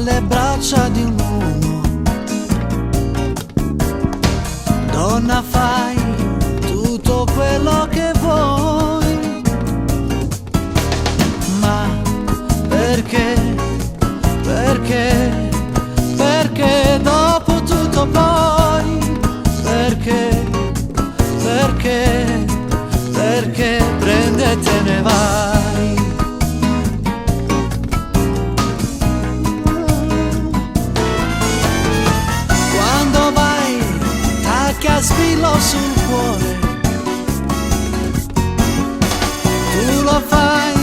alle braccia di un uomo. Donna, fai tutto quello che vuoi, ma perché, perché, perché dopo tutto poi, perché, perché, perché prende e te ne vai. Quando vai tacchi a sfilo sul cuore, tu lo fai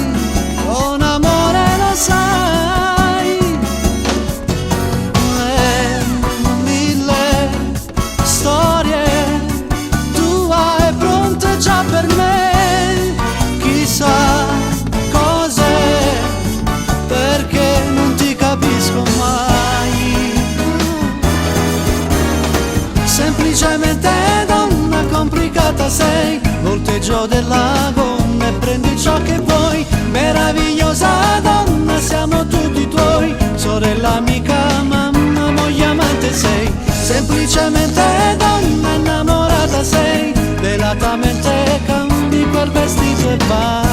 con amore, lo sai. Mille storie tu hai pronte già per me, chissà cos'è, perché non ti capisco mai. Semplicemente donna complicata sei, volteggio del lago e prendi ciò che vuoi. Meravigliosa donna, siamo tutti tuoi, sorella, amica, mamma, moglie, amante sei. Semplicemente donna innamorata sei, velatamente cambi quel vestito e vai.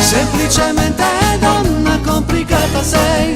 Semplicemente donna complicata sei,